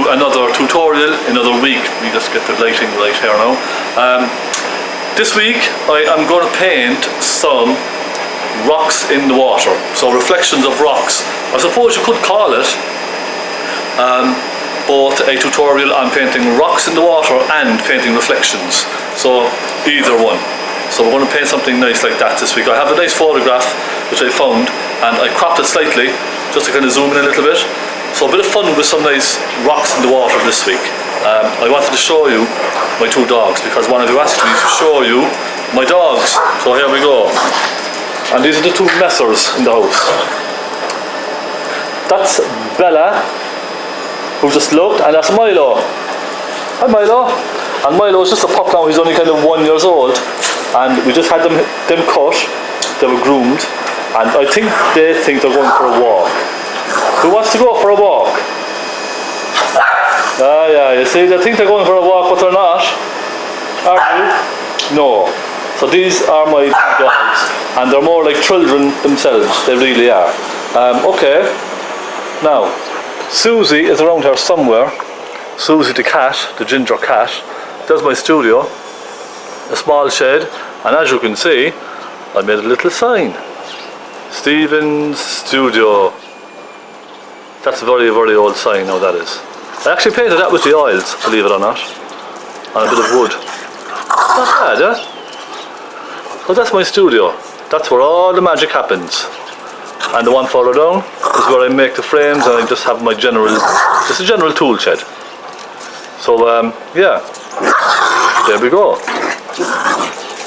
to another tutorial, another week. We just get the lighting right here now. This week I am going to paint some rocks in the water, so reflections of rocks. I suppose you could call it both a tutorial on painting rocks in the water and painting reflections, so either one. So we're going to paint something nice like that this week. I have a nice photograph which I found and I cropped it slightly just to kind of zoom in a little bit. So a bit of fun with some nice rocks in the water this week. I wanted to show you my two dogs because one of you asked me to show you my dogs. So here we go. And these are the two messers in the house. That's Bella, who just looked, and that's Milo. Hi Milo. And Milo is just a pup now, he's only kind of 1 year old. And we just had them cut, they were groomed, and I think they think they're going for a walk. Who wants to go for a walk? Ah yeah, you see, they think they're going for a walk, but they're not. Are you? No. So these are my dogs, and they're more like children themselves, they really are. Okay, now, Susie is around here somewhere. Susie the cat, the ginger cat. There's my studio, a small shed, and as you can see, I made a little sign. Stephen's Studio. That's a very, very old sign now, that is. I actually painted that with the oils, believe it or not, and a bit of wood. Not bad, eh? So that's my studio. That's where all the magic happens. And the one further down is where I make the frames, and I just have my general, it's a general tool shed. So yeah, there we go.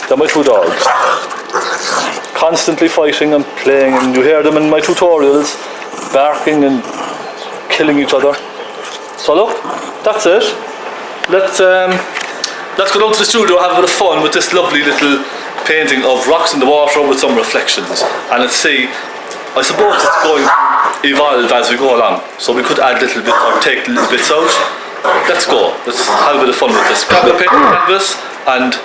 They're my two dogs. Constantly fighting and playing, and you hear them in my tutorials, barking and killing each other. So look, that's it. Let's go down to the studio, have a bit of fun with this lovely little painting of rocks in the water with some reflections, and let's see. I suppose it's going to evolve as we go along, so we could add little bit or take little bits out. Let's go. Let's have a bit of fun with this. Grab a paper canvas and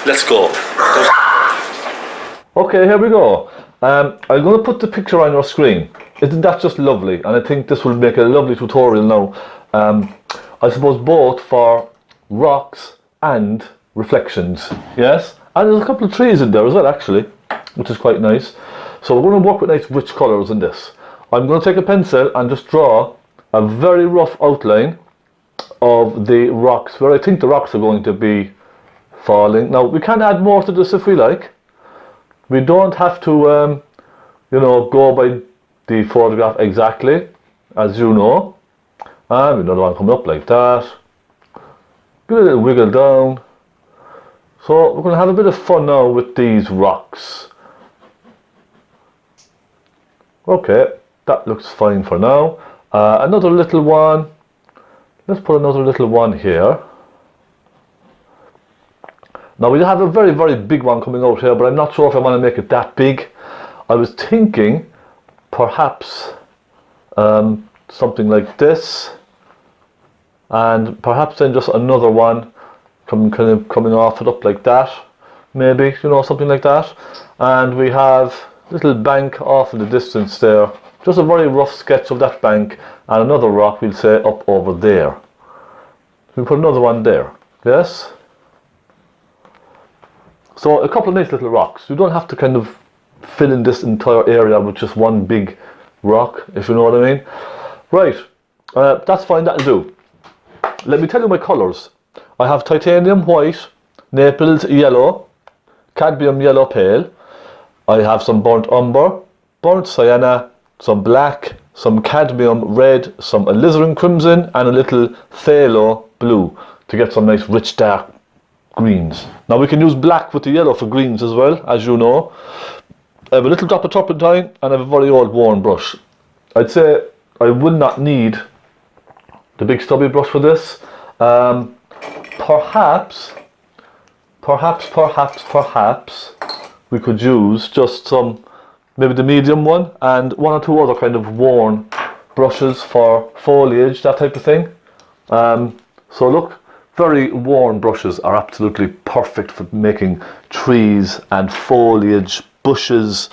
let's go. Okay, here we go. I'm going to put the picture on your screen. Isn't that just lovely? And I think this will make a lovely tutorial now. I suppose both for rocks and reflections. Yes? And there's a couple of trees in there as well, actually, which is quite nice. So we're going to work with nice rich colours in this. I'm going to take a pencil and just draw a very rough outline of the rocks, where I think the rocks are going to be falling. Now, we can add more to this if we like. We don't have to, you know, go by the photograph exactly, as you know. And another one coming up like that. Give it a little wiggle down. So we're going to have a bit of fun now with these rocks. Okay, that looks fine for now. Another little one. Let's put another little one here. Now we have a very, very big one coming out here, but I'm not sure if I want to make it that big. I was thinking perhaps something like this, and perhaps then just another one kind of coming off it up like that, maybe, you know, something like that. And we have a little bank off in the distance there, just a very rough sketch of that bank, and another rock, we'll say, up over there. We put another one there, yes? So a couple of nice little rocks. You don't have to kind of fill in this entire area with just one big rock, if you know what I mean. Right, that's fine, that'll do. Let me tell you my colours. I have titanium white, Naples yellow, cadmium yellow pale. I have some burnt umber, burnt sienna, some black, some cadmium red, some alizarin crimson, and a little phaylo blue to get some nice rich dark greens. Now we can use black with the yellow for greens as well, as you know. I have a little drop of turpentine and I have a very old worn brush. I'd say I will not need the big stubby brush for this. Perhaps we could use just some, maybe the medium one, and one or two other kind of worn brushes for foliage, that type of thing. So look, very worn brushes are absolutely perfect for making trees and foliage, bushes,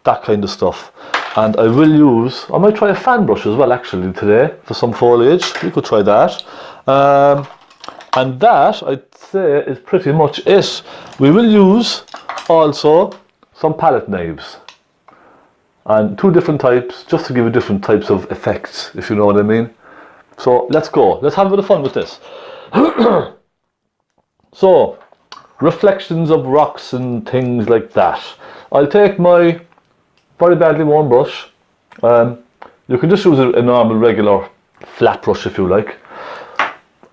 that kind of stuff. And I will use, I might try a fan brush as well actually today for some foliage. We could try that. And that, I'd say, is pretty much it. We will use also some palette knives. And 2 different types, just to give you different types of effects, if you know what I mean. So let's go. Let's have a bit of fun with this. So, reflections of rocks and things like that. I'll take my very badly worn brush. You can just use a normal, regular, flat brush if you like.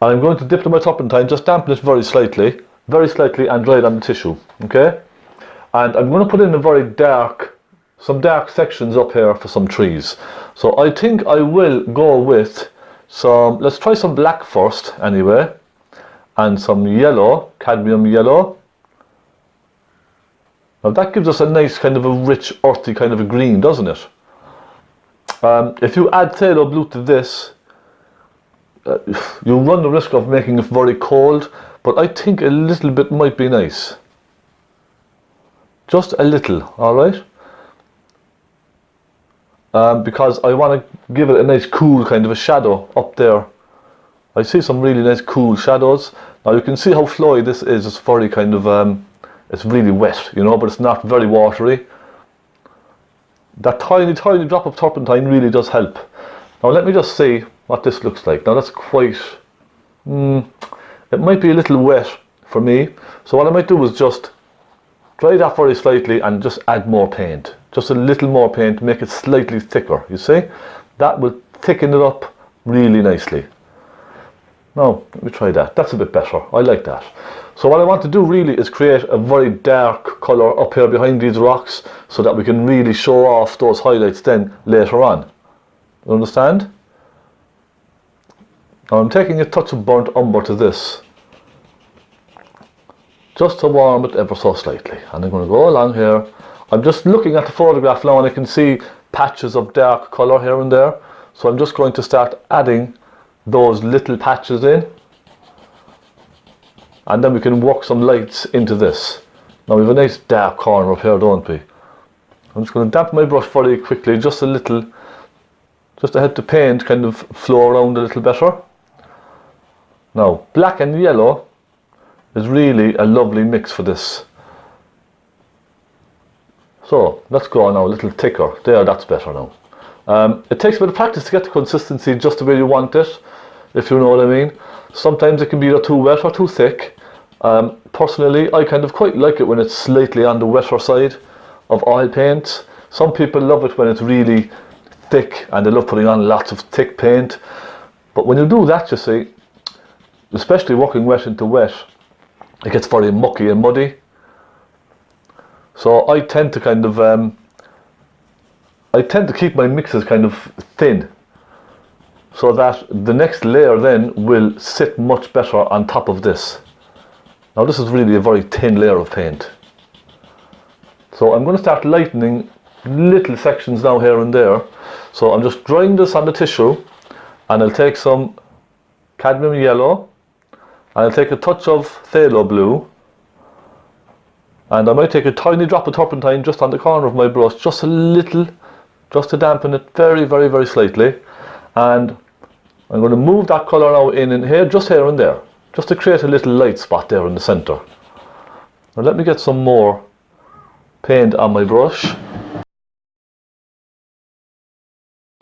I'm going to dip it in my turpentine, just dampen it very slightly, and dry it on the tissue, okay? And I'm going to put in some dark sections up here for some trees. So I think I will go with let's try some black first anyway, and some yellow, cadmium yellow. Now that gives us a nice kind of a rich, earthy kind of a green, doesn't it? If you add phthalo blue to this, you run the risk of making it very cold, but I think a little bit might be nice. Just a little, alright? Because I want to give it a nice cool kind of a shadow up there. I see some really nice cool shadows. Now you can see how flowy this is. It's very kind of, it's really wet, you know, but it's not very watery. That tiny drop of turpentine really does help. Now let me just see what this looks like. Now that's quite, it might be a little wet for me. So what I might do is just dry that very slightly and just add more paint. Just a little more paint to make it slightly thicker, you see? That will thicken it up really nicely. Now, let me try that. That's a bit better. I like that. So what I want to do really is create a very dark colour up here behind these rocks so that we can really show off those highlights then later on. You understand? Now I'm taking a touch of burnt umber to this, just to warm it ever so slightly. And I'm going to go along here. I'm just looking at the photograph now and I can see patches of dark colour here and there. So I'm just going to start adding those little patches in. And then we can work some lights into this. Now we have a nice dark corner up here, don't we? I'm just going to dampen my brush very quickly, just a little, just to help the paint kind of flow around a little better. Now, black and yellow is really a lovely mix for this. So, let's go now a little thicker. There, that's better now. It takes a bit of practice to get the consistency just the way you want it, if you know what I mean. Sometimes it can be either too wet or too thick. Personally, I kind of quite like it when it's slightly on the wetter side of oil paints. Some people love it when it's really thick and they love putting on lots of thick paint. But when you do that, you see, especially working wet into wet, it gets very mucky and muddy. So I tend to kind of, I tend to keep my mixes kind of thin, so that the next layer then will sit much better on top of this. Now this is really a very thin layer of paint. So I'm going to start lightening little sections now here and there. So I'm just drying this on the tissue, and I'll take some cadmium yellow, and I'll take a touch of phthalo blue, and I might take a tiny drop of turpentine just on the corner of my brush, just a little, just to dampen it very, very, very slightly. And I'm going to move that colour now in here, just here and there, just to create a little light spot there in the centre. Now let me get some more paint on my brush.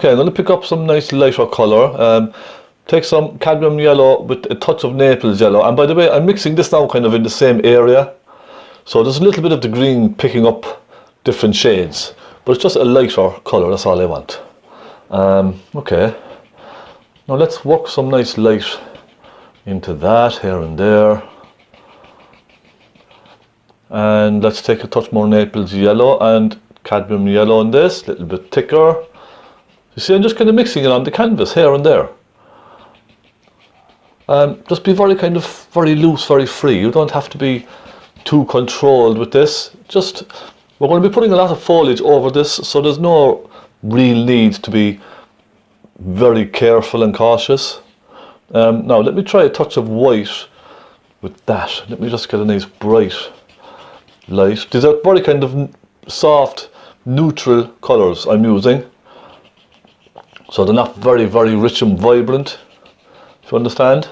Okay, I'm going to pick up some nice lighter colour. Take some cadmium yellow with a touch of Naples yellow, and by the way, I'm mixing this now kind of in the same area, so there's a little bit of the green picking up different shades, but it's just a lighter colour, that's all I want. Okay, now let's work some nice light into that here and there, and let's take a touch more Naples yellow and cadmium yellow on this, a little bit thicker. You see, I'm just kind of mixing it on the canvas here and there. Just be very kind of very loose, very free. You don't have to be too controlled with this. Just, we're going to be putting a lot of foliage over this, so there's no real need to be very careful and cautious. Now let me try a touch of white with that. Let me just get a nice bright light. These are very kind of soft neutral colours I'm using. So they're not very, very rich and vibrant, if you understand.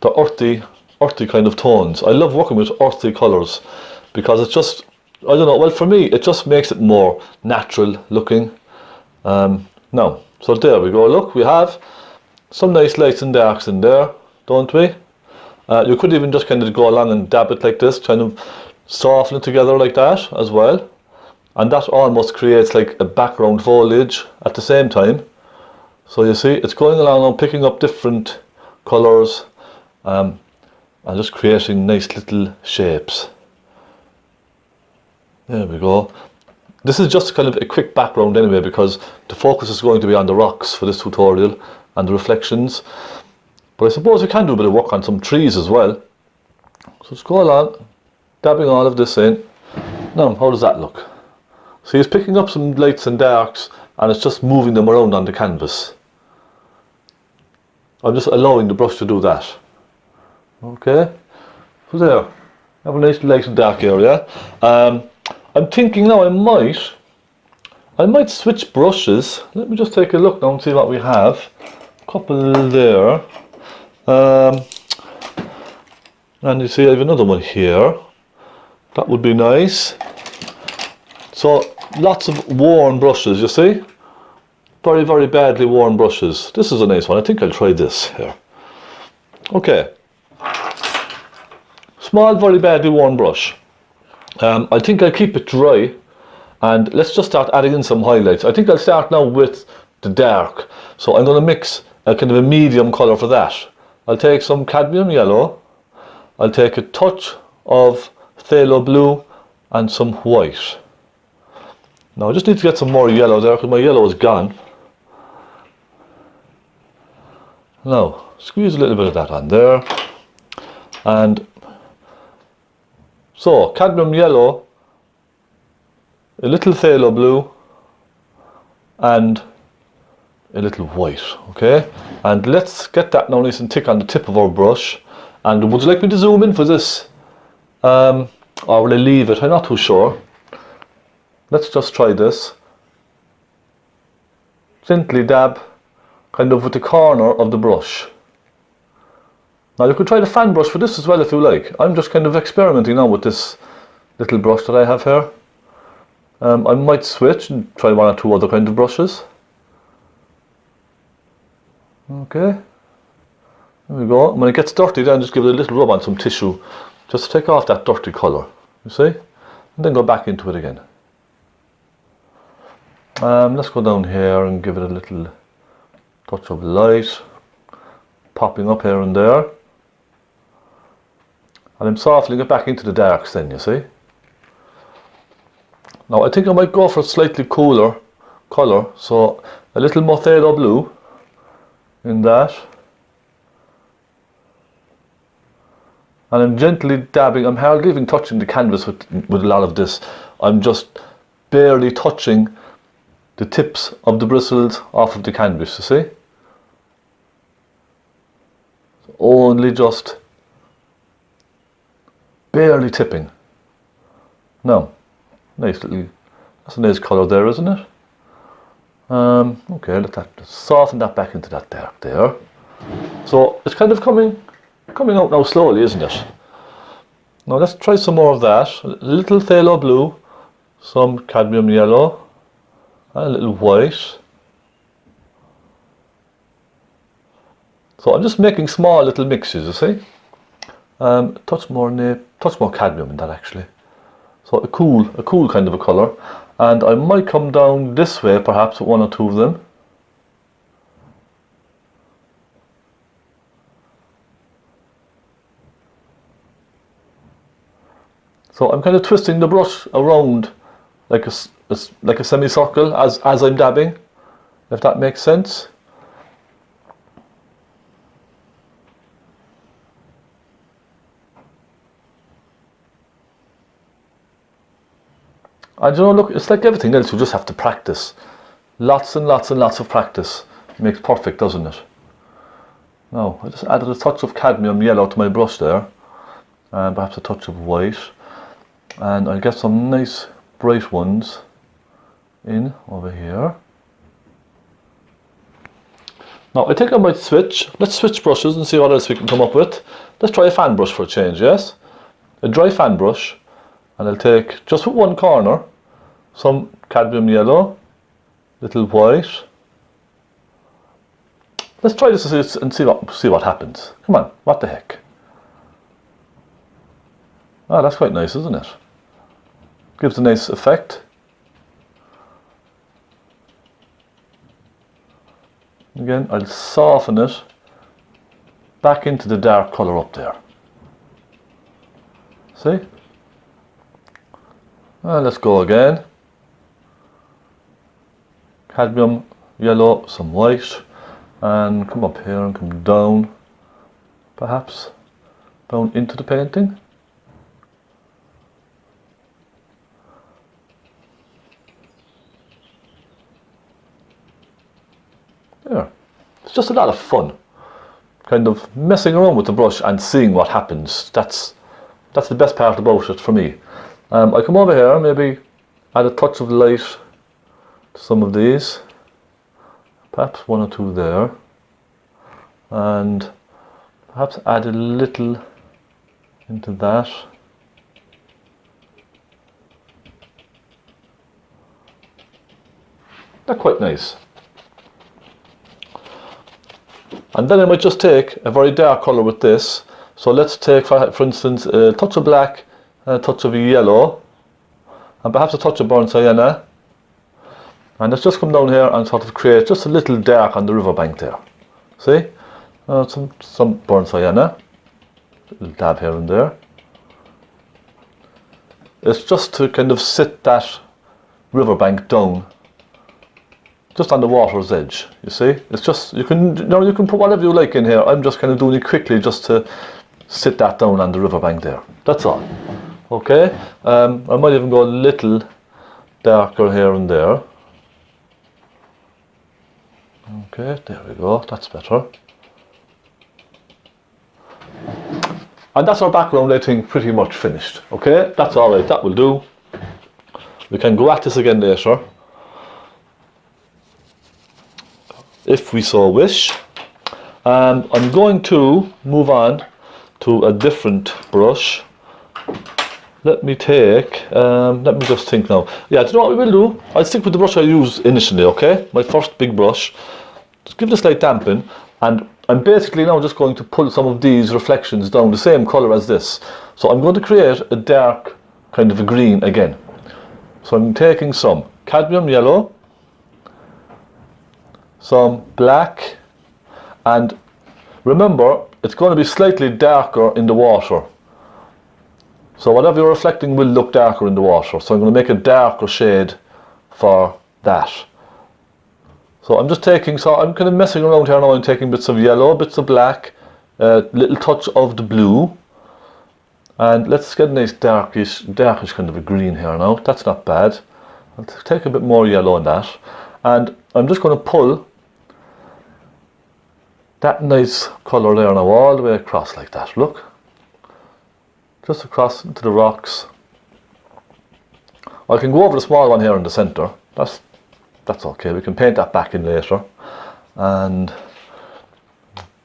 They're earthy kind of tones. I love working with earthy colours because it's just, I don't know, well for me it just makes it more natural looking. Now, so there we go. Look, we have some nice lights and darks in there, don't we? You could even just kind of go along and dab it like this, kind of soften it together like that as well. And that almost creates like a background foliage at the same time. So you see, it's going along and picking up different colours and just creating nice little shapes. There we go. This is just kind of a quick background anyway, because the focus is going to be on the rocks for this tutorial and the reflections. But I suppose we can do a bit of work on some trees as well. So let's go along, dabbing all of this in. Now, how does that look? See, it's picking up some lights and darks and it's just moving them around on the canvas. I'm just allowing the brush to do that. Okay, so there, have a nice light and dark area. I'm thinking now I might switch brushes. Let me just take a look now and see what we have. A couple there. And you see I have another one here. That would be nice. So lots of worn brushes, you see. Very, very badly worn brushes. This is a nice one. I think I'll try this here. Okay. Small, very badly worn brush. I think I'll keep it dry and let's just start adding in some highlights. I think I'll start now with the dark. So I'm going to mix a kind of a medium colour for that. I'll take some cadmium yellow. I'll take a touch of phaylo blue and some white. Now I just need to get some more yellow there because my yellow is gone. Now squeeze a little bit of that on there. And so cadmium yellow, a little phaylo blue and a little white, okay? And let's get that now nice and thick on the tip of our brush. And would you like me to zoom in for this? Or will I leave it? I'm not too sure. Let's just try this. Gently dab kind of with the corner of the brush. Now you could try the fan brush for this as well if you like. I'm just kind of experimenting now with this little brush that I have here. I might switch and try one or two other kind of brushes. Okay. There we go. And when it gets dirty then just give it a little rub on some tissue. Just to take off that dirty colour. You see? And then go back into it again. Let's go down here and give it a little touch of light. Popping up here and there. And I'm softening it back into the darks then, you see. Now I think I might go for a slightly cooler colour. So a little more phaylo blue in that. And I'm gently dabbing, I'm hardly even touching the canvas with a lot of this. I'm just barely touching the tips of the bristles off of the canvas, you see. So only just barely tipping. Now, nice little, that's a nice colour there, isn't it? Okay, let's soften that back into that dark there. So it's kind of coming out now slowly, isn't it? Now let's try some more of that. A little phaylo blue, some cadmium yellow, and a little white. So I'm just making small little mixes, you see. Touch more cadmium in that actually. So a cool kind of a colour. And I might come down this way perhaps with one or two of them. So I'm kind of twisting the brush around like a semicircle as I'm dabbing, if that makes sense. And you know, look, it's like everything else, you just have to practice. Lots and lots and lots of practice makes perfect, doesn't it? Now, I just added a touch of cadmium yellow to my brush there, and perhaps a touch of white. And I'll get some nice bright ones in over here. Now I think I might switch. Let's switch brushes and see what else we can come up with. Let's try a fan brush for a change, yes? A dry fan brush, and I'll take, just with one corner, some cadmium yellow, little white. Let's try this and see what happens. Come on, what the heck? Ah, that's quite nice, isn't it? Gives a nice effect. Again, I'll soften it back into the dark colour up there. See? Let's go again. Cadmium yellow, some white, and come up here and come down, perhaps, down into the painting. There. It's just a lot of fun, kind of messing around with the brush and seeing what happens. That's the best part about it for me. I come over here, maybe add a touch of light to some of these, perhaps one or two there, and perhaps add a little into that. They're quite nice. And then I might just take a very dark colour with this. So let's take, for instance, a touch of black, a touch of yellow, and perhaps a touch of burnt sienna. And let's just come down here and sort of create just a little dark on the riverbank there. See? Some burnt sienna. A little dab here and there. It's just to kind of sit that riverbank down just on the water's edge, you see. It's just, you can put whatever you like in here. I'm just kind of doing it quickly just to sit that down on the riverbank there. That's all. Okay. I might even go a little darker here and there. Okay, there we go. That's better. And that's our background, I think, pretty much finished. Okay, that's all right. That will do. We can go at this again later, if we so wish. I'm going to move on to a different brush. Let me take, let me just think now. Yeah, do you know what we will do? I'll stick with the brush I used initially, okay? My first big brush. Just give it a slight dampen, and I'm basically now just going to pull some of these reflections down the same colour as this. So I'm going to create a dark kind of a green again. So I'm taking some cadmium yellow, some black, and remember, it's going to be slightly darker in the water. So whatever you're reflecting will look darker in the water. So I'm going to make a darker shade for that. So I'm just taking, so I'm kind of messing around here now. I'm taking bits of yellow, bits of black, a little touch of the blue, and let's get a nice darkish kind of a green here now. That's not bad. I'll take a bit more yellow in that, and I'm just going to pull that nice colour there now all the way across like that. Look, just across into the rocks. I can go over the small one here in the centre. That's okay. We can paint that back in later, and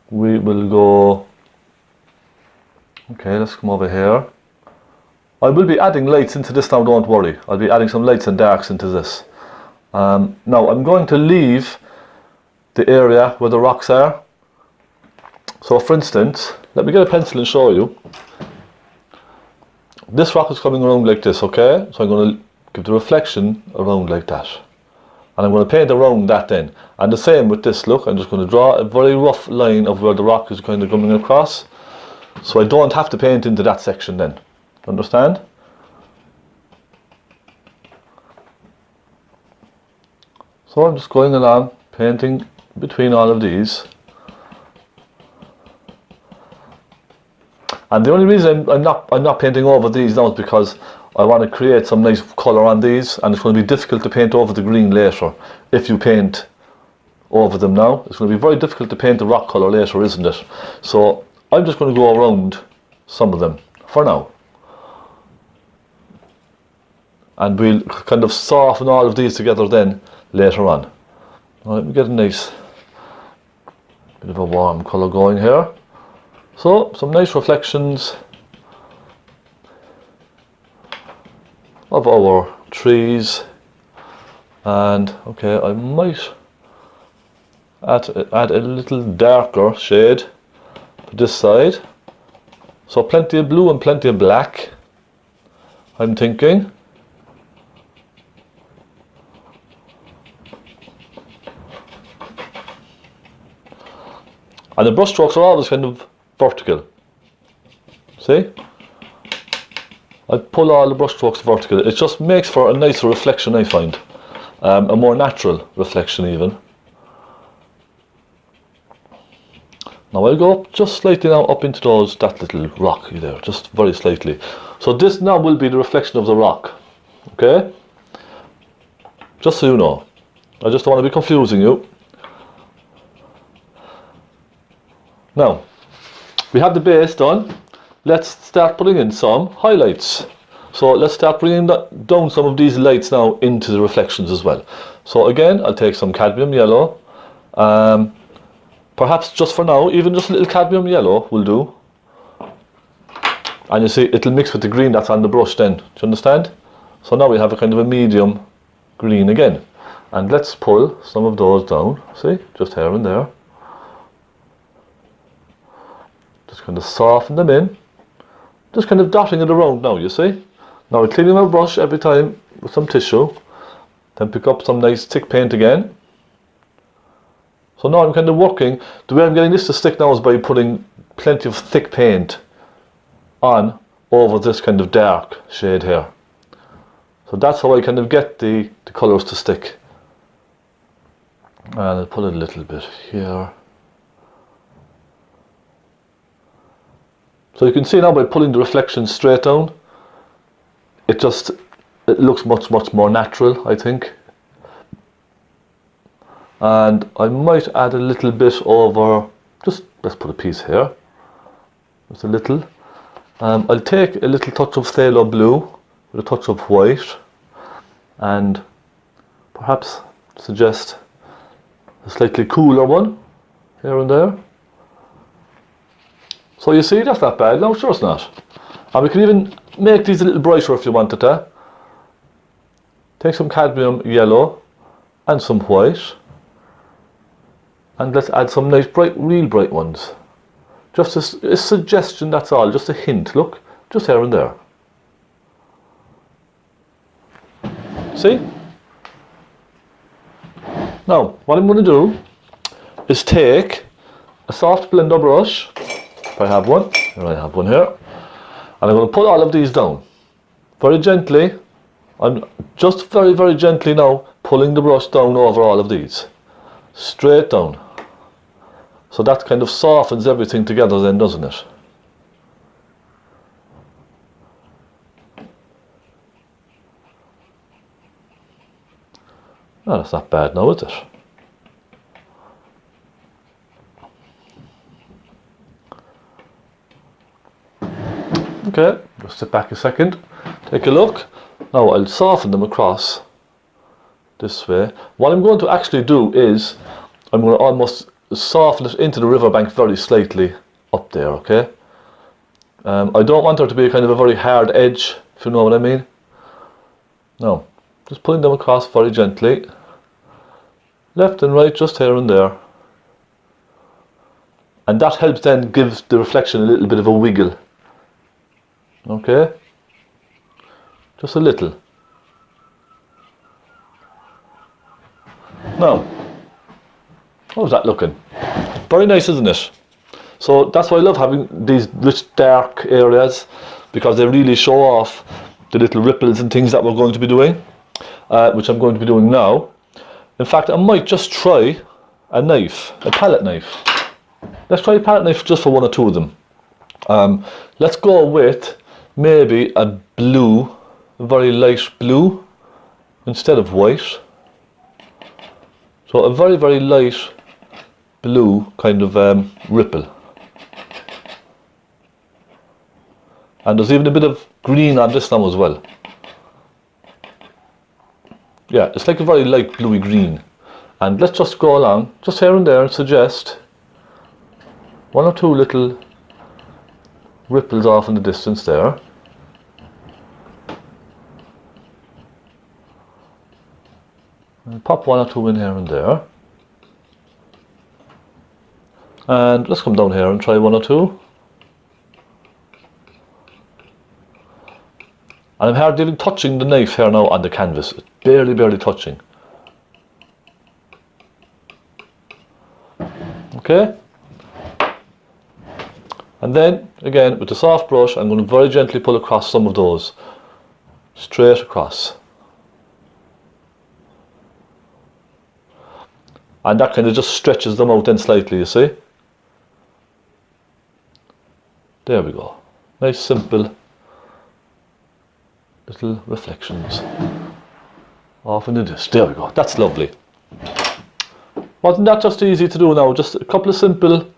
we will go. Okay, let's come over here. I will be adding lights into this now, don't worry. I'll be adding some lights and darks into this. Now I'm going to leave the area where the rocks are. So for instance, let me get a pencil and show you. This rock is coming around like this, okay? So I'm going to give the reflection around like that. And I'm going to paint around that then. And the same with this, look, I'm just going to draw a very rough line of where the rock is kind of coming across. So I don't have to paint into that section then. Understand? So I'm just going along, painting between all of these. And the only reason I'm not painting over these now is because I want to create some nice colour on these, and it's going to be difficult to paint over the green later. If you paint over them now, it's going to be very difficult to paint the rock colour later, isn't it? So I'm just going to go around some of them for now. and we'll kind of soften all of these together then later on. Now let me get a nice bit of a warm colour going here. So some nice reflections of our trees, and okay, I might add a little darker shade to this side. So plenty of blue and plenty of black, I'm thinking. And the brush strokes are always kind of vertical. See? I pull all the brush strokes vertical. It just makes for a nicer reflection, I find. A more natural reflection even. Now I'll go up just slightly now up into that little rock there, just very slightly. So this now will be the reflection of the rock. Okay? Just so you know. I just don't want to be confusing you. Now, we have the base done. Let's start putting in some highlights. So let's start bringing down some of these lights now into the reflections as well. So again, I'll take some cadmium yellow. Perhaps just for now, even just a little cadmium yellow will do. And you see, it'll mix with the green that's on the brush then. Do you understand? So now we have a kind of a medium green again. And let's pull some of those down. See, just here and there. Just kind of soften them in. Just kind of dotting it around now, you see. Now we're cleaning my brush every time with some tissue. Then pick up some nice thick paint again. So now I'm kind of working. The way I'm getting this to stick now is by putting plenty of thick paint on over this kind of dark shade here. So that's how I kind of get the colours to stick. And I'll put it a little bit here. So you can see now by pulling the reflection straight down, it looks much more natural, I think. And I might add a little bit over, let's put a piece here, just a little. I'll take a little touch of phthalo blue with a touch of white, and perhaps suggest a slightly cooler one here and there. So you see, that's not bad. No, sure it's not. And we can even make these a little brighter if you wanted to. Take some cadmium yellow and some white. And let's add some nice real bright ones. Just a suggestion, that's all. Just a hint. Look, just here and there. See? Now, what I'm going to do is take a soft blender brush. If I have one, here I have one here, and I'm going to put all of these down very gently. I'm just very gently now pulling the brush down over all of these, straight down. So that kind of softens everything together then, doesn't it? Oh, that's not bad now, is it? Okay, just sit back a second, take a look. Now I'll soften them across this way. What I'm going to actually do is I'm going to almost soften it into the riverbank very slightly up there, okay? I don't want there to be a kind of a very hard edge, if you know what I mean. No, just pulling them across very gently. Left and right, just here and there. And that helps then give the reflection a little bit of a wiggle. Okay, just a little. Now, how's that looking? Very nice, isn't it? So that's why I love having these rich dark areas, because they really show off the little ripples and things that we're going to be doing, which I'm going to be doing now. In fact, I might just try a knife, a palette knife. Let's try a palette knife just for one or two of them. Let's go with maybe a blue, a very light blue instead of white. So a very light blue kind of ripple. And there's even a bit of green on this now as well. yeah, it's like a very light bluey green. And let's just go along, just here and there, and suggest one or two little ripples off in the distance there. And pop one or two in here and there. And let's come down here and try one or two. And I'm hardly even touching the knife here now on the canvas. It's barely touching. Okay? And then, again, with the soft brush, I'm going to very gently pull across some of those. Straight across. And that kind of just stretches them out then slightly, you see? There we go. Nice, simple little reflections off into this. There we go. That's lovely. Wasn't that just easy to do now? Just a couple of simple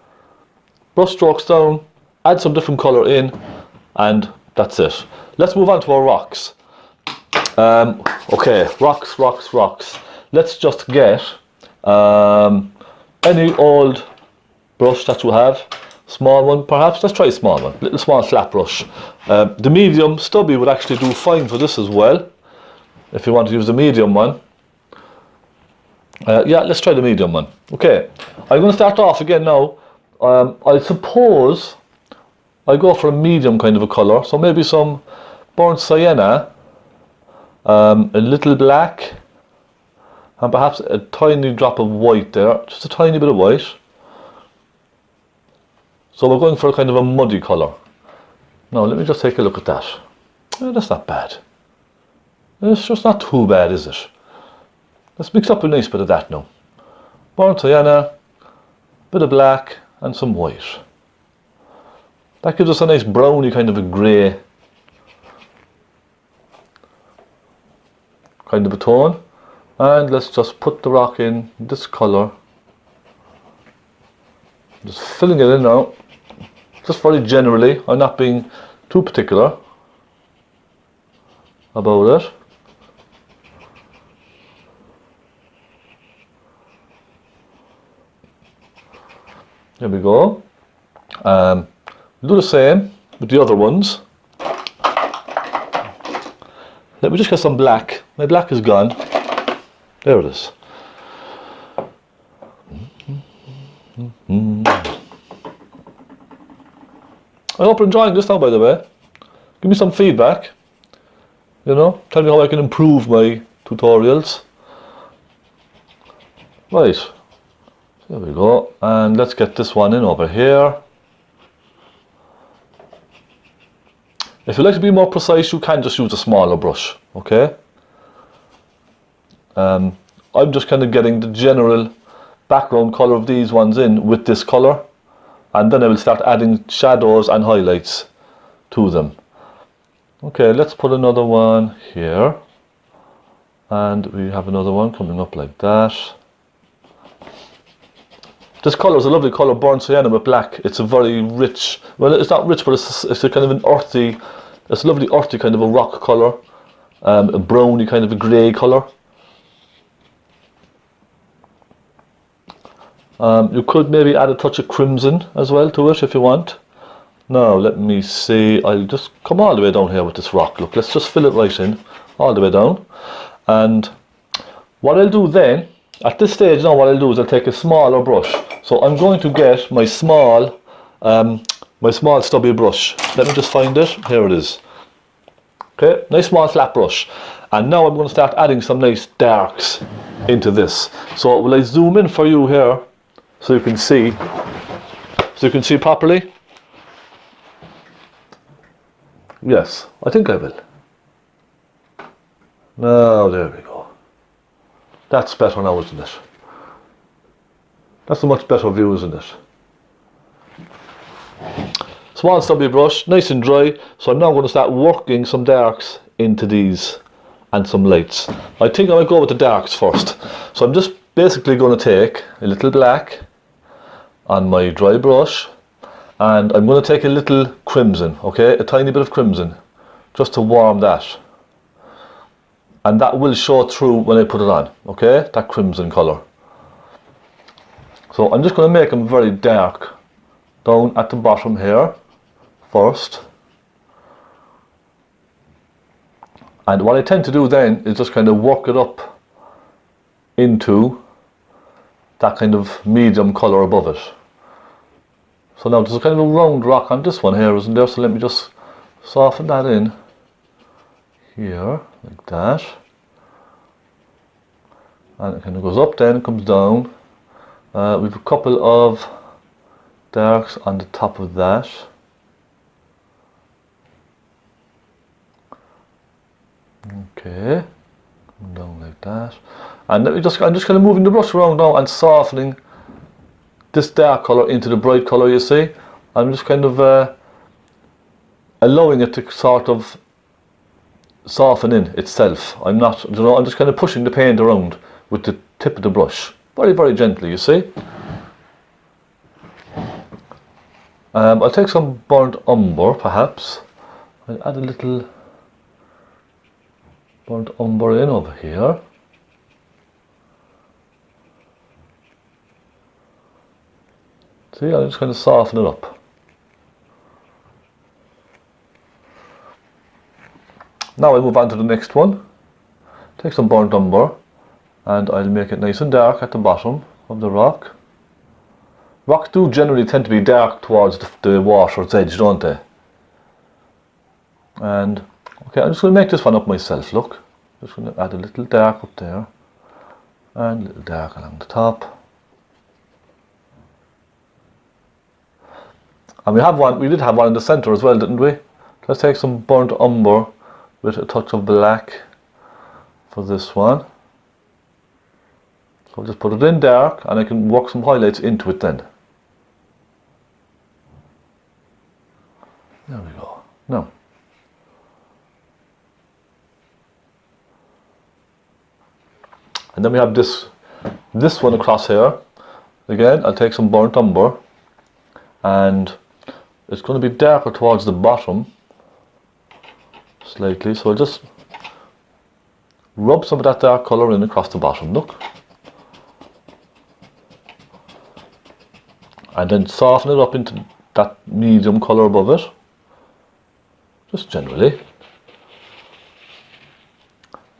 brush strokes down, add some different colour in, and that's it. Let's move on to our rocks. Okay, rocks. Let's just get any old brush that you have. Small one perhaps. Let's try a small one. Little small flat brush. The medium stubby would actually do fine for this as well, if you want to use the medium one. Yeah, let's try the medium one. Okay, I'm going to start off again now. I suppose I go for a medium kind of a colour, so maybe some burnt sienna, a little black, and perhaps a tiny drop of white there, just a tiny bit of white. So we're going for a kind of a muddy colour. Now let me just take a look at that. That's not bad. It's just not too bad, is it? Let's mix up a nice bit of that now. Burnt sienna, bit of black, and some white. That gives us a nice browny kind of a grey kind of a tone. And let's just put the rock in this colour. Just filling it in now. Just very generally. I'm not being too particular about it. There we go. Do the same with the other ones. Let me just get some black. My black is gone. There it is. I hope you're enjoying this now, by the way. Give me some feedback. You know, tell me how I can improve my tutorials. Right. There we go. And let's get this one in over here. If you like to be more precise, you can just use a smaller brush. Okay. I'm just kind of getting the general background colour of these ones in with this colour, and then I will start adding shadows and highlights to them. Okay, let's put another one here, and we have another one coming up like that. This colour is a lovely colour, burnt sienna with black. It's a very rich, well, it's not rich, but it's a kind of an earthy, it's a lovely earthy kind of a rock colour, a browny kind of a grey colour. You could maybe add a touch of crimson as well to it if you want. Now let me see, I'll just come all the way down here with this rock. Look, let's just fill it right in, all the way down. And what I'll do then, at this stage now, what I'll do is I'll take a smaller brush. So I'm going to get my small stubby brush. Let me just find it, here it is. Okay, nice small flat brush. And now I'm going to start adding some nice darks into this. So will I zoom in for you here? So you can see properly. Yes, I think I will. Now there we go. That's better now, isn't it? That's a much better view, isn't it? Small stubby brush, nice and dry. So I'm now going to start working some darks into these and some lights. I think I might go with the darks first. So I'm just basically going to take a little black on my dry brush, and I'm going to take a little crimson, okay, a tiny bit of crimson, just to warm that. and that will show through when I put it on, okay, that crimson colour. So I'm just going to make them very dark down at the bottom here first, and what I tend to do then is just kind of work it up into that kind of medium colour above it. So now there's a kind of a round rock on this one here, isn't there? So let me just soften that in here, like that. And it kind of goes up then, comes down. We've a couple of darks on the top of that. Okay, come down like that. And let me just, I'm just kind of moving the brush around now and softening this dark colour into the bright colour, you see. I'm just kind of allowing it to sort of soften in itself. I'm not, you know, I'm just kind of pushing the paint around with the tip of the brush. Very, very gently, you see. I'll take some burnt umber, perhaps. I'll add a little burnt umber in over here. See, I'll just kind of soften it up. Now I'll move on to the next one. Take some burnt umber and I'll make it nice and dark at the bottom of the rock. Rocks do generally tend to be dark towards the water's edge, don't they? And okay, I'm just going to make this one up myself, look. Just going to add a little dark up there and a little dark along the top. And we did have one in the centre as well, didn't we? Let's take some burnt umber with a touch of black for this one. So I'll just put it in dark and I can work some highlights into it then. There we go. Now, and then we have this one across here. Again, I'll take some burnt umber and it's going to be darker towards the bottom slightly, so I'll just rub some of that dark colour in across the bottom, look. And then soften it up into that medium colour above it, just generally.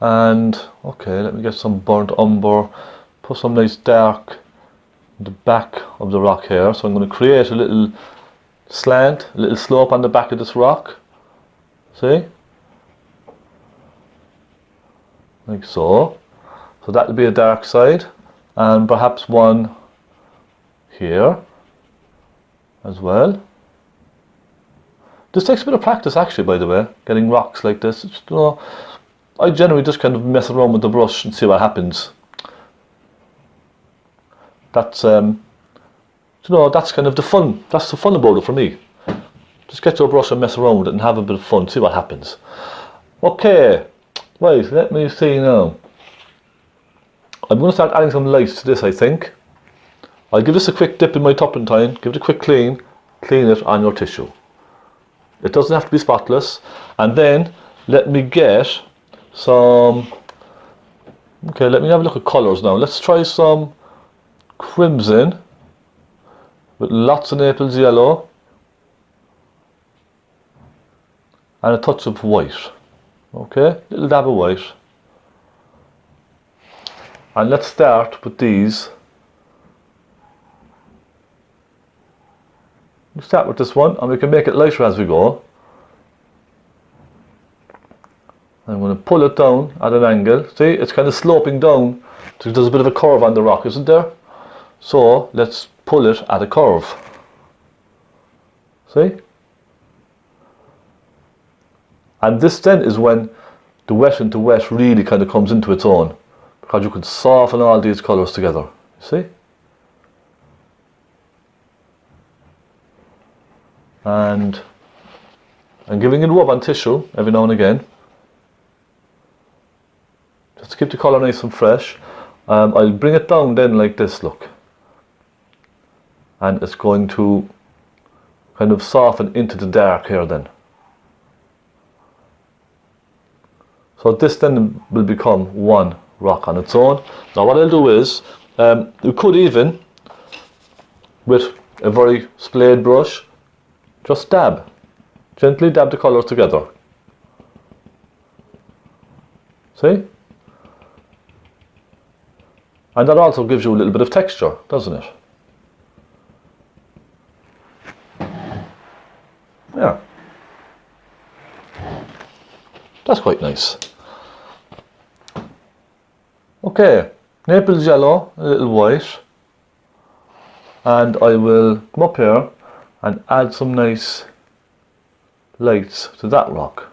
And okay, let me get some burnt umber, put some nice dark in the back of the rock here. So I'm going to create a little slant, a little slope on the back of this rock, see? Like so. So that will be a dark side, and perhaps one here as well. This takes a bit of practice actually, by the way, getting rocks like this. It's, you know, I generally just kind of mess around with the brush and see what happens. That's you know, that's kind of the fun. That's the fun about it for me. Just get your brush and mess around with it and have a bit of fun, see what happens. Okay, right, let me see now. I'm going to start adding some light to this, I think. I'll give this a quick dip in my turpentine, give it a quick clean it on your tissue. It doesn't have to be spotless. And then let me get some, okay, let me have a look at colours now. Let's try some crimson with lots of Naples yellow and a touch of white. Okay, little dab of white. And let's start with these. We'll start with this one and we can make it lighter as we go. I'm going to pull it down at an angle. See, it's kind of sloping down. So there's a bit of a curve on the rock, isn't there? So let's pull it at a curve. See? And this then is when the wet into wet really kind of comes into its own, because you can soften all these colours together. See? And I'm giving it a rub on tissue every now and again, just to keep the colour nice and fresh. I'll bring it down then like this, look. And it's going to kind of soften into the dark here then. So this then will become one rock on its own. Now what I'll do is, you could even, with a very splayed brush, just gently dab the colours together. See? And that also gives you a little bit of texture, doesn't it? Yeah. That's quite nice. Okay, Naples yellow, a little white. And I will come up here and add some nice lights to that rock.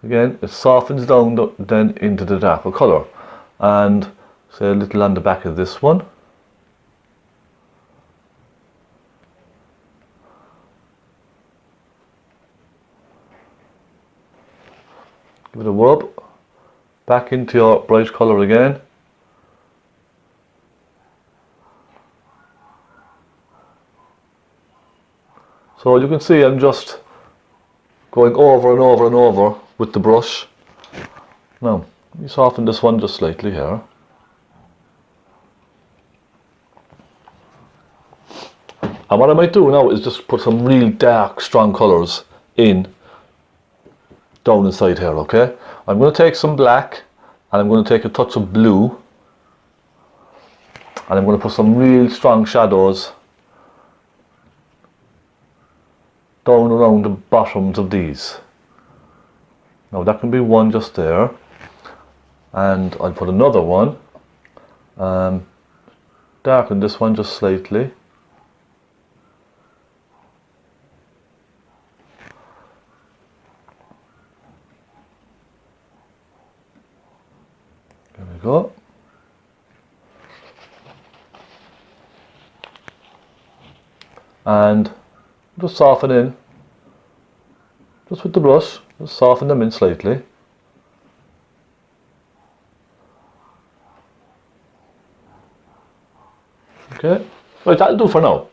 Again, it softens down then into the darker colour. And say a little on the back of this one. Give it a rub. Back into your bright colour again. So you can see I'm just going over and over and over with the brush. Now, let me soften this one just slightly here. And what I might do now is just put some real dark, strong colours in down inside here, okay? I'm going to take some black and I'm going to take a touch of blue and I'm going to put some real strong shadows down around the bottoms of these. Now that can be one just there, and I'll put another one, darken this one just slightly. There we go. And just soften in, just with the brush, just soften them in slightly. Okay, right, that'll do for now.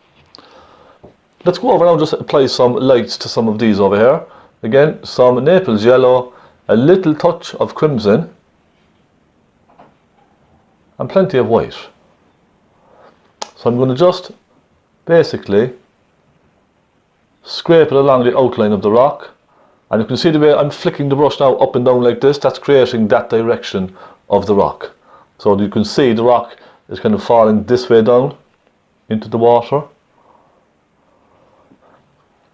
Let's go over now and just apply some lights to some of these over here. Again, some Naples yellow, a little touch of crimson, and plenty of white. So I'm going to just basically scrape it along the outline of the rock, and you can see the way I'm flicking the brush now up and down like this. That's creating that direction of the rock. So you can see the rock is kind of falling this way down into the water.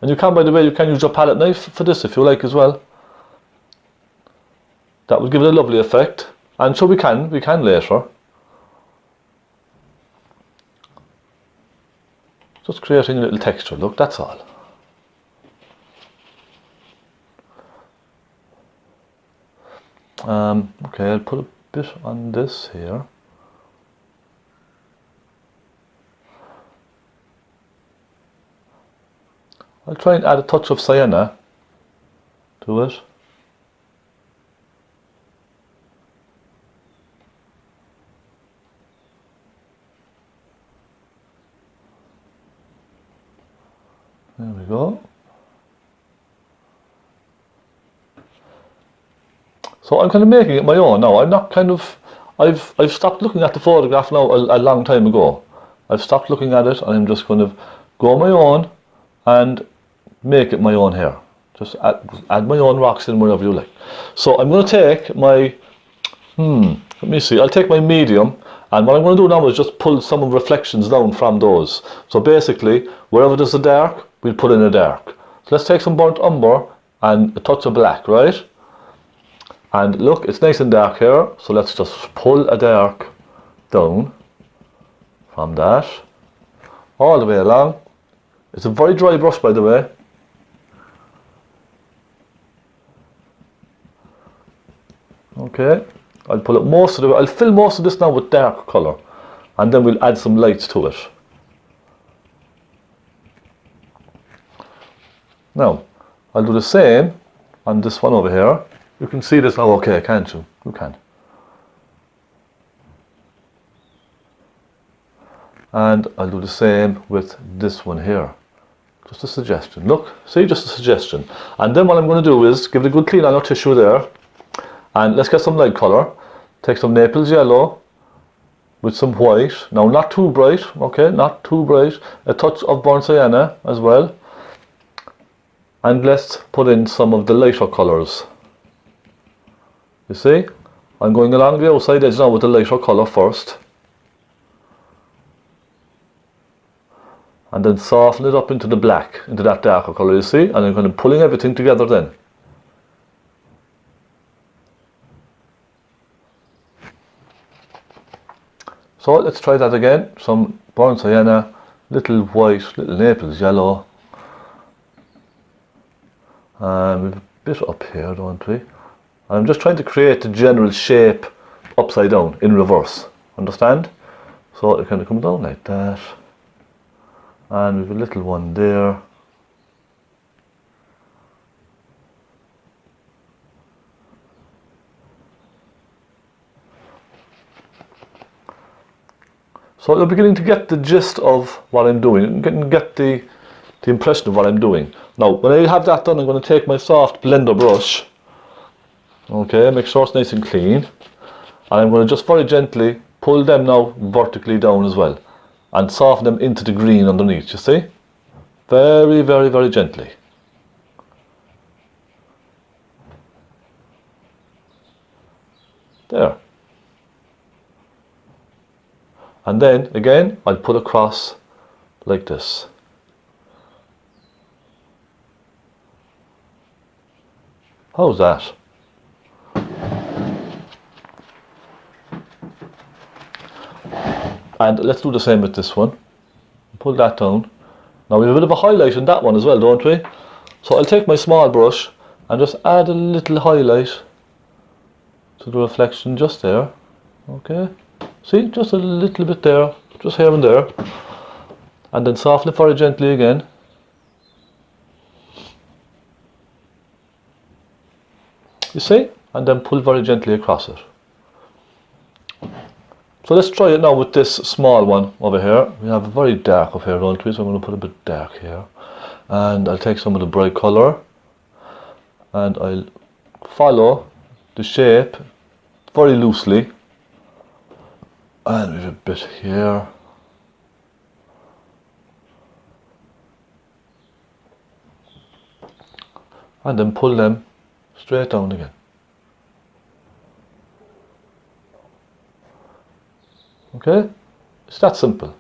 And you can, by the way, you can use your palette knife for this if you like as well. That would give it a lovely effect. And so we can later. Just creating a little texture, look, that's all. Okay, I'll put a bit on this here. I'll try and add a touch of sienna to it. There we go. So I'm kind of making it my own now. I'm not kind of, I've stopped looking at the photograph now a long time ago. I've stopped looking at it and I'm just going to go my own and make it my own here. Just add my own rocks in wherever you like. So I'm going to take my, let me see, I'll take my medium, and what I'm going to do now is just pull some of the reflections down from those. So basically, wherever there's a dark, we'll put in a dark. So let's take some burnt umber and a touch of black, right? And look, it's nice and dark here, so let's just pull a dark down from that, all the way along. It's a very dry brush, by the way. Okay, I'll pull up most of it. I'll fill most of this now with dark colour, and then we'll add some lights to it. Now, I'll do the same on this one over here. You can see this now, okay, can't you? You can. And I'll do the same with this one here. Just a suggestion. Look, see, just a suggestion. And then what I'm going to do is give it a good clean on our tissue there. And let's get some light colour. Take some Naples yellow with some white. Now, not too bright, okay, not too bright. A touch of burnt sienna as well. And let's put in some of the lighter colours. You see? I'm going along the outside edge now with the lighter colour first. And then soften it up into the black, into that darker colour, you see? And I'm kind of pulling everything together then. So let's try that again. Some burnt sienna, little white, little Naples yellow. And we've a bit up here, don't we? I'm just trying to create the general shape upside down, in reverse. Understand? So it kind of comes down like that. And we've a little one there. So you're beginning to get the gist of what I'm doing. You can get the impression of what I'm doing. Now, when I have that done, I'm going to take my soft blender brush. Okay, make sure it's nice and clean. And I'm going to just very gently pull them now vertically down as well. And soften them into the green underneath, you see? Very, very, very gently. There. And then, again, I'll put across like this. How's that? And let's do the same with this one. Pull that down. Now we have a bit of a highlight in that one as well, don't we? So I'll take my small brush and just add a little highlight to the reflection just there. Okay? See, just a little bit there, just here and there. And then soften it very gently again. You see? And then pull very gently across it. So let's try it now with this small one over here. We have a very dark up here, don't we? So I'm going to put a bit dark here. And I'll take some of the bright colour. And I'll follow the shape very loosely. And we have a bit here. And then pull them straight down again. Okay, it's that simple.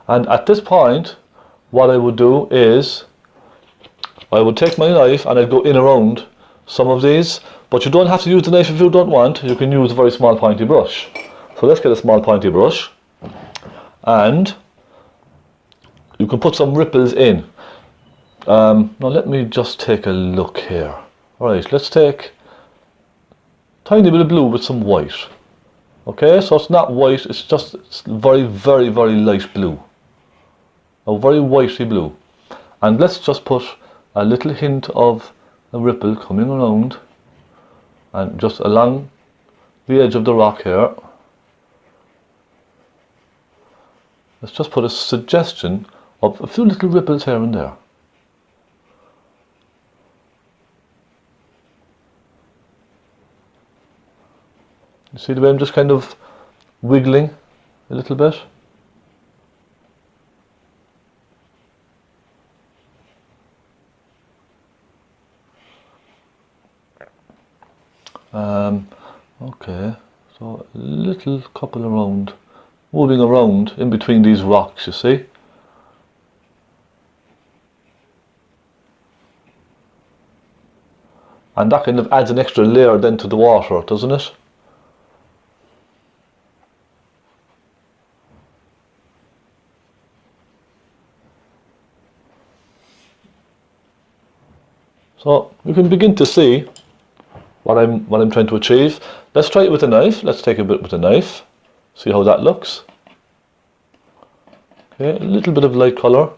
And at this point, what I would do is, I would take my knife and I'd go in around some of these, but you don't have to use the knife if you don't want. You can use a very small pointy brush. So let's get a small pointy brush, and you can put some ripples in. Now let me just take a look here. Alright, let's take tiny bit of blue with some white. Okay, so it's not white, it's very, very, very light blue. A very whitey blue. And let's just put a little hint of a ripple coming around and just along the edge of the rock here. Let's just put a suggestion of a few little ripples here and there. You see the way I'm just kind of wiggling a little bit? Okay, so a little couple around, moving around in between these rocks, you see? And that kind of adds an extra layer then to the water, doesn't it? So you can begin to see what I'm trying to achieve. Let's try it with a knife. Let's take a bit with a knife. See how that looks. Okay, a little bit of light colour,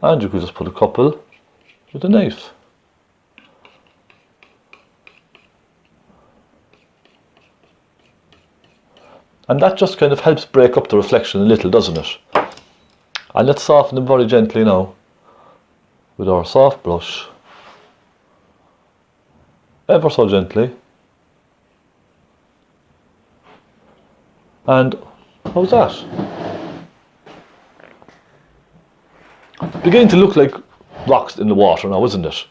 and you could just put a couple with a knife. And that just kind of helps break up the reflection a little, doesn't it? And let's soften them very gently now with our soft brush, ever so gently. And how's that? Beginning to look like rocks in the water now, isn't it?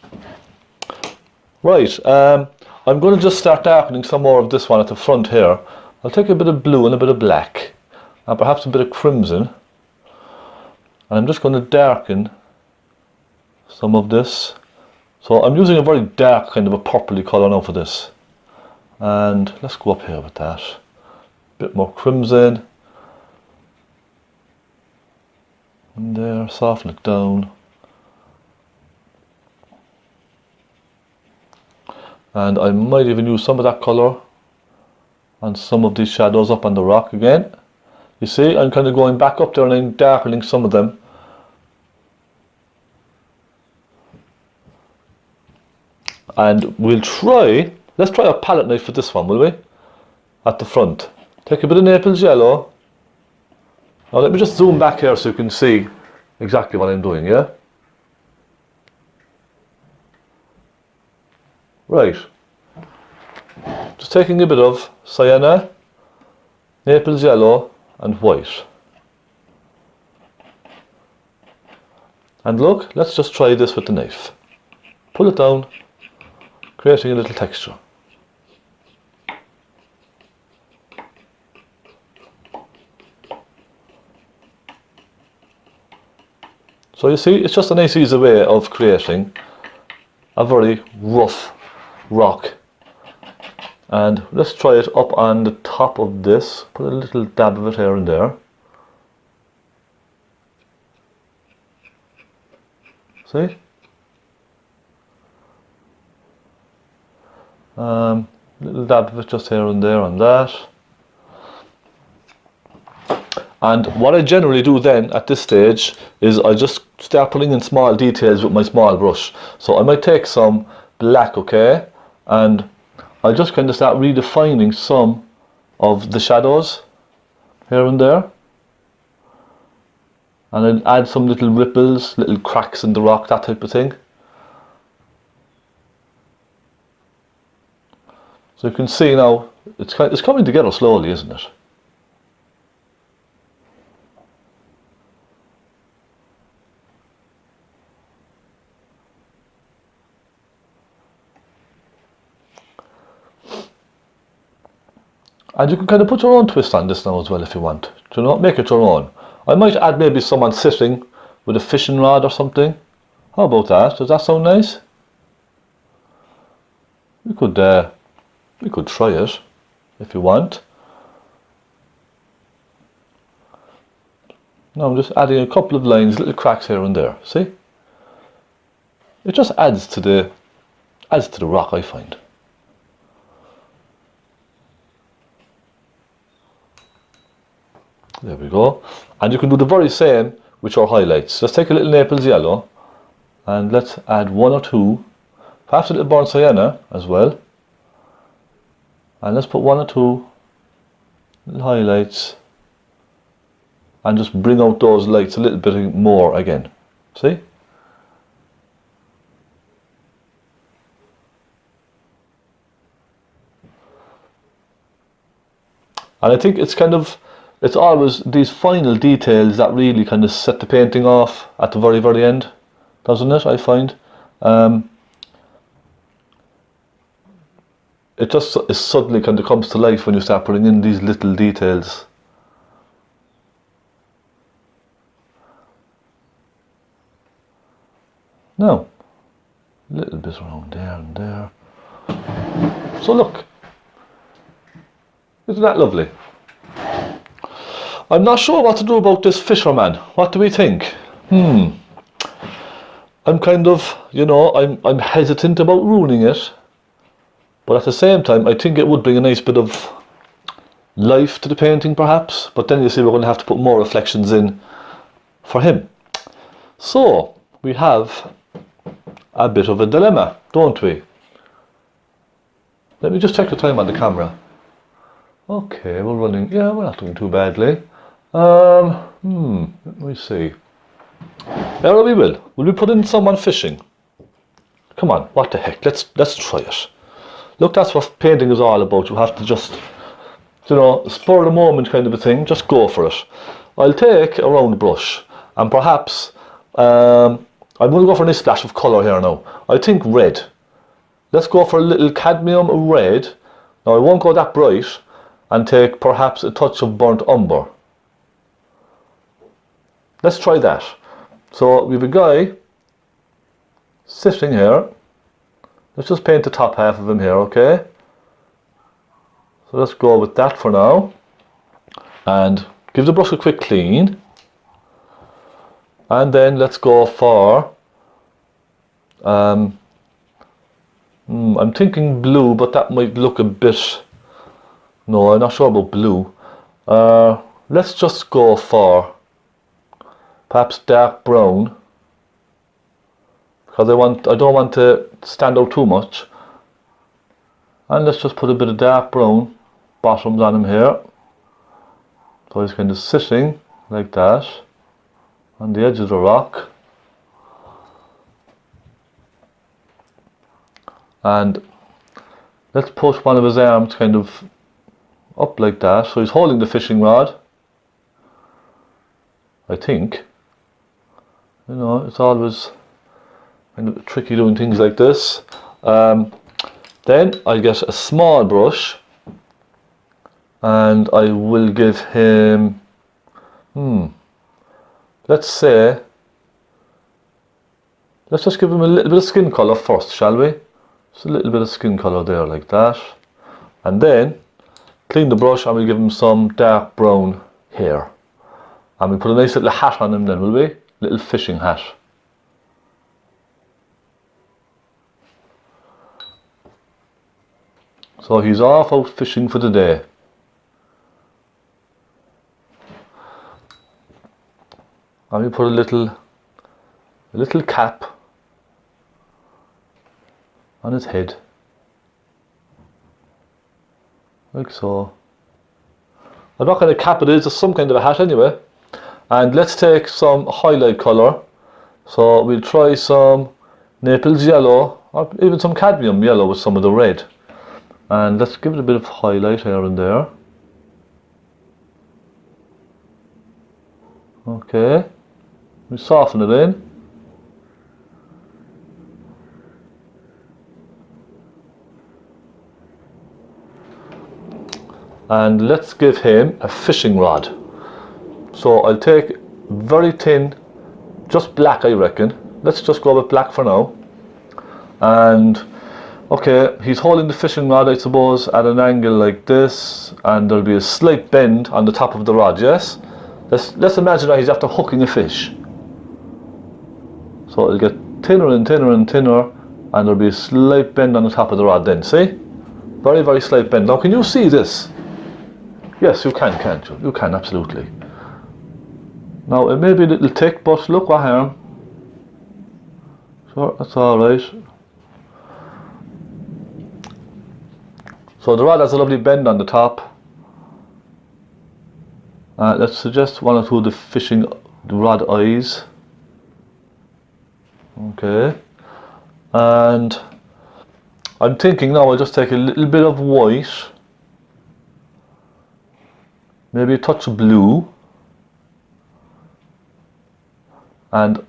Right, I'm going to just start darkening some more of this one at the front here. I'll take a bit of blue and a bit of black, and perhaps a bit of crimson. And I'm just going to darken some of this. So I'm using a very dark kind of a purpley colour now for this. And let's go up here with that. A bit more crimson. And there, soften it down. And I might even use some of that colour on some of these shadows up on the rock again. You see, I'm kind of going back up there and I'm darkening some of them. And we'll try, let's try a palette knife for this one, will we? At the front. Take a bit of Naples yellow. Now let me just zoom back here so you can see exactly what I'm doing, yeah? Right. Just taking a bit of sienna, Naples yellow and white. And look, let's just try this with the knife. Pull it down, creating a little texture. So you see, it's just a nice easy way of creating a very rough rock. And let's try it up on the top of this. Put a little dab of it here and there. See? Little dab of it just here and there on that. And what I generally do then at this stage is I just start putting in small details with my small brush. So I might take some black, okay, and I'll just kind of start redefining some of the shadows here and there. And I'll add some little ripples, little cracks in the rock, that type of thing. So you can see now, it's coming together slowly, isn't it? And you can kind of put your own twist on this now as well if you want. Do you know, make it your own. I might add maybe someone sitting with a fishing rod or something. How about that? Does that sound nice? We could try it if you want. Now I'm just adding a couple of lines, little cracks here and there. See? It just adds to the rock, I find. There we go. And you can do the very same with your highlights. Let's take a little Naples yellow and let's add one or two, perhaps a little burnt sienna as well. And let's put one or two little highlights and just bring out those lights a little bit more again. See? And I think it's always these final details that really kind of set the painting off at the very, very end, doesn't it, I find? It just suddenly kind of comes to life when you start putting in these little details. Now, a little bit around there and there. So look, isn't that lovely? I'm not sure what to do about this fisherman. What do we think? I'm kind of, you know, I'm hesitant about ruining it. But at the same time, I think it would bring a nice bit of life to the painting perhaps. But then you see we're going to have to put more reflections in for him. So, we have a bit of a dilemma, don't we? Let me just check the time on the camera. Okay, we're running, yeah, we're not doing too badly. Let me see. Yeah, we will. Will we put in someone fishing? Come on, what the heck? Let's try it. Look, that's what painting is all about. You have to just, you know, spur of the moment kind of a thing. Just go for it. I'll take a round brush and perhaps I'm going to go for a nice splash of colour here now. I think red. Let's go for a little cadmium red. Now I won't go that bright, and take perhaps a touch of burnt umber. Let's try that. So we have a guy sitting here. Let's just paint the top half of him here, okay? So let's go with that for now. And give the brush a quick clean. And then let's go for, I'm thinking blue, but that might look a bit, no, I'm not sure about blue. Let's just go for perhaps dark brown, because I don't want to stand out too much. And let's just put a bit of dark brown bottoms on him here. So he's kind of sitting like that on the edge of the rock. And let's push one of his arms kind of up like that. So he's holding the fishing rod, I think. You know, it's always kind of tricky doing things like this. Then I get a small brush and I will give him, let's say, let's just give him a little bit of skin colour first, shall we? Just a little bit of skin colour there like that. And then clean the brush and we'll give him some dark brown hair. And we'll put a nice little hat on him then, will we? Little fishing hat. So he's off out fishing for the day. And we put a little cap on his head, like so. I don't know what kind of cap it is, it's some kind of a hat anyway. And let's take some highlight colour. So we'll try some Naples yellow, or even some cadmium yellow with some of the red. And let's give it a bit of highlight here and there. Okay, we soften it in. And let's give him a fishing rod. So I'll take very thin, just black I reckon. Let's just go with black for now. And okay, he's holding the fishing rod, I suppose, at an angle like this, and there'll be a slight bend on the top of the rod, yes? Let's imagine that he's after hooking a fish. So it'll get thinner and thinner and thinner, and there'll be a slight bend on the top of the rod then, see? Very, very slight bend. Now can you see this? Yes, you can, can't you? You can, absolutely. Now it may be a little thick, but look what harm. Sure, that's alright. So the rod has a lovely bend on the top. Let's suggest one or two of the rod eyes. Okay. And I'm thinking now I'll just take a little bit of white, maybe a touch of blue, and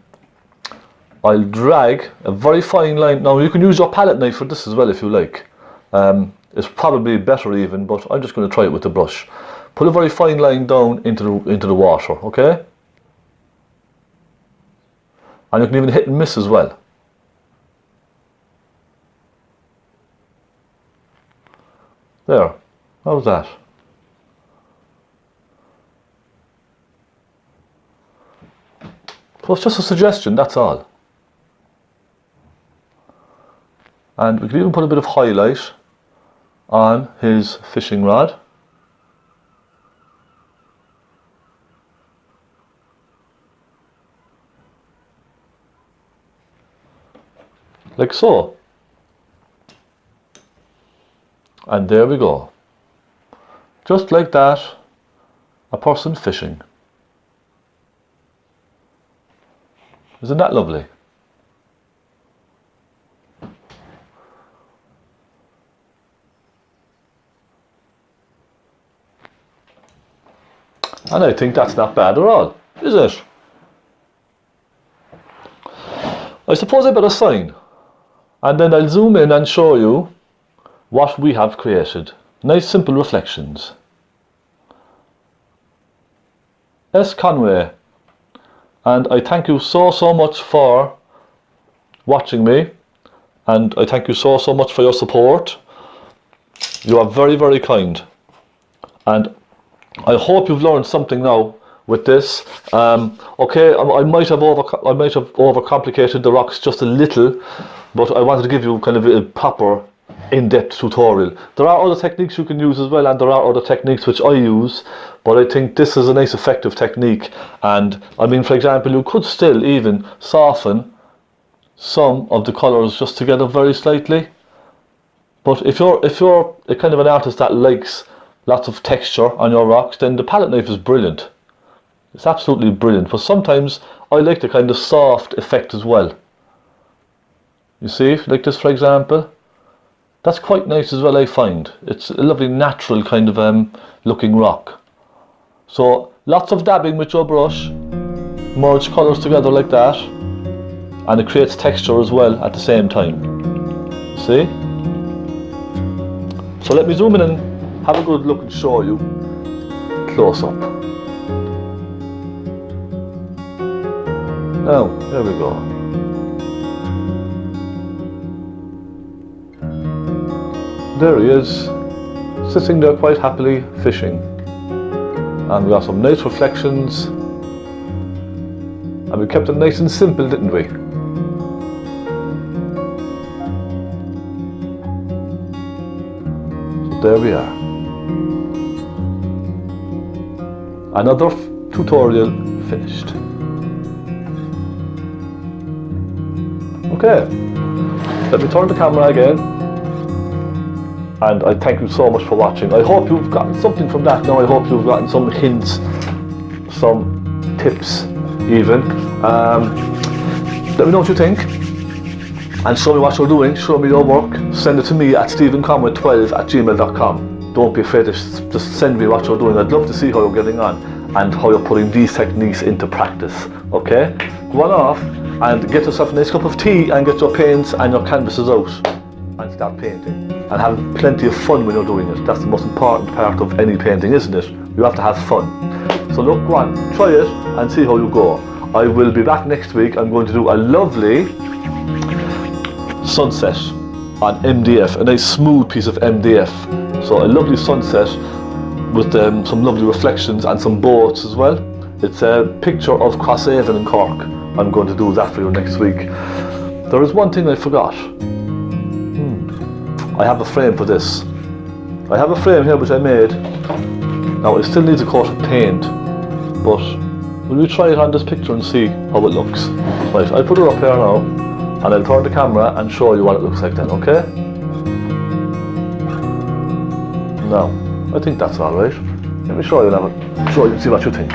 I'll drag a very fine line. Now you can use your palette knife for this as well if you like. It's probably better even, but I'm just going to try it with the brush. Put a very fine line down into the water, okay? And you can even hit and miss as well. There, how's that? So it's just a suggestion, that's all. And we can even put a bit of highlight on his fishing rod. Like so. And there we go. Just like that, a person fishing. Isn't that lovely? And I think that's not bad at all, is it? I suppose I better sign, and then I'll zoom in and show you what we have created. Nice simple reflections. S. Conway, and I thank you so much for watching me, and I thank you so much for your support. You are very kind, and I hope you've learned something now with this. Okay, I might have overcomplicated the rocks just a little, but I wanted to give you kind of a proper in-depth tutorial. There are other techniques you can use as well, and there are other techniques which I use, but I think this is a nice effective technique. And I mean, for example, you could still even soften some of the colours just together very slightly. But if you're a kind of an artist that likes lots of texture on your rocks, then the palette knife is brilliant. It's absolutely brilliant. But sometimes I like the kind of soft effect as well. You see, like this for example, that's quite nice as well, I find. It's a lovely natural kind of looking rock. So lots of dabbing with your brush, merge colours together like that, and it creates texture as well at the same time. See? So let me zoom in and have a good look and show you close up. Now, there we go. There he is, sitting there quite happily fishing. And we got some nice reflections. And we kept it nice and simple, didn't we? So there we are. Another tutorial finished. Okay, let me turn the camera again, and I thank you so much for watching. I hope you've gotten something from that now. I hope you've gotten some hints, some tips even. Let me know what you think, and show me what you're doing, show me your work. Send it to me at stephenconway12@gmail.com. Don't be afraid to just send me what you're doing. I'd love to see how you're getting on and how you're putting these techniques into practice. Okay? Go on off and get yourself a nice cup of tea and get your paints and your canvases out and start painting. And have plenty of fun when you're doing it. That's the most important part of any painting, isn't it? You have to have fun. So look, go on, try it and see how you go. I will be back next week. I'm going to do a lovely sunset on MDF, a nice smooth piece of MDF. So a lovely sunset with some lovely reflections and some boats as well. It's a picture of Crosshaven in Cork. I'm going to do that for you next week. There is one thing I forgot. I have a frame for this. I have a frame here which I made. Now it still needs a coat of paint, but will you try it on this picture and see how it looks? Right, I'll put it up here now, and I'll turn the camera and show you what it looks like then, okay? Now, I think that's alright. Let me show you now, show you and see what you think.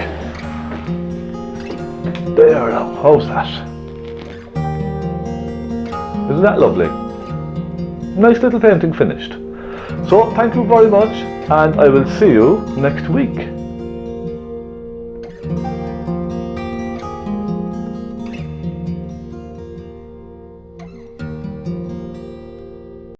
There now, how's that? Isn't that lovely? Nice little painting finished. So thank you very much, and I will see you next week.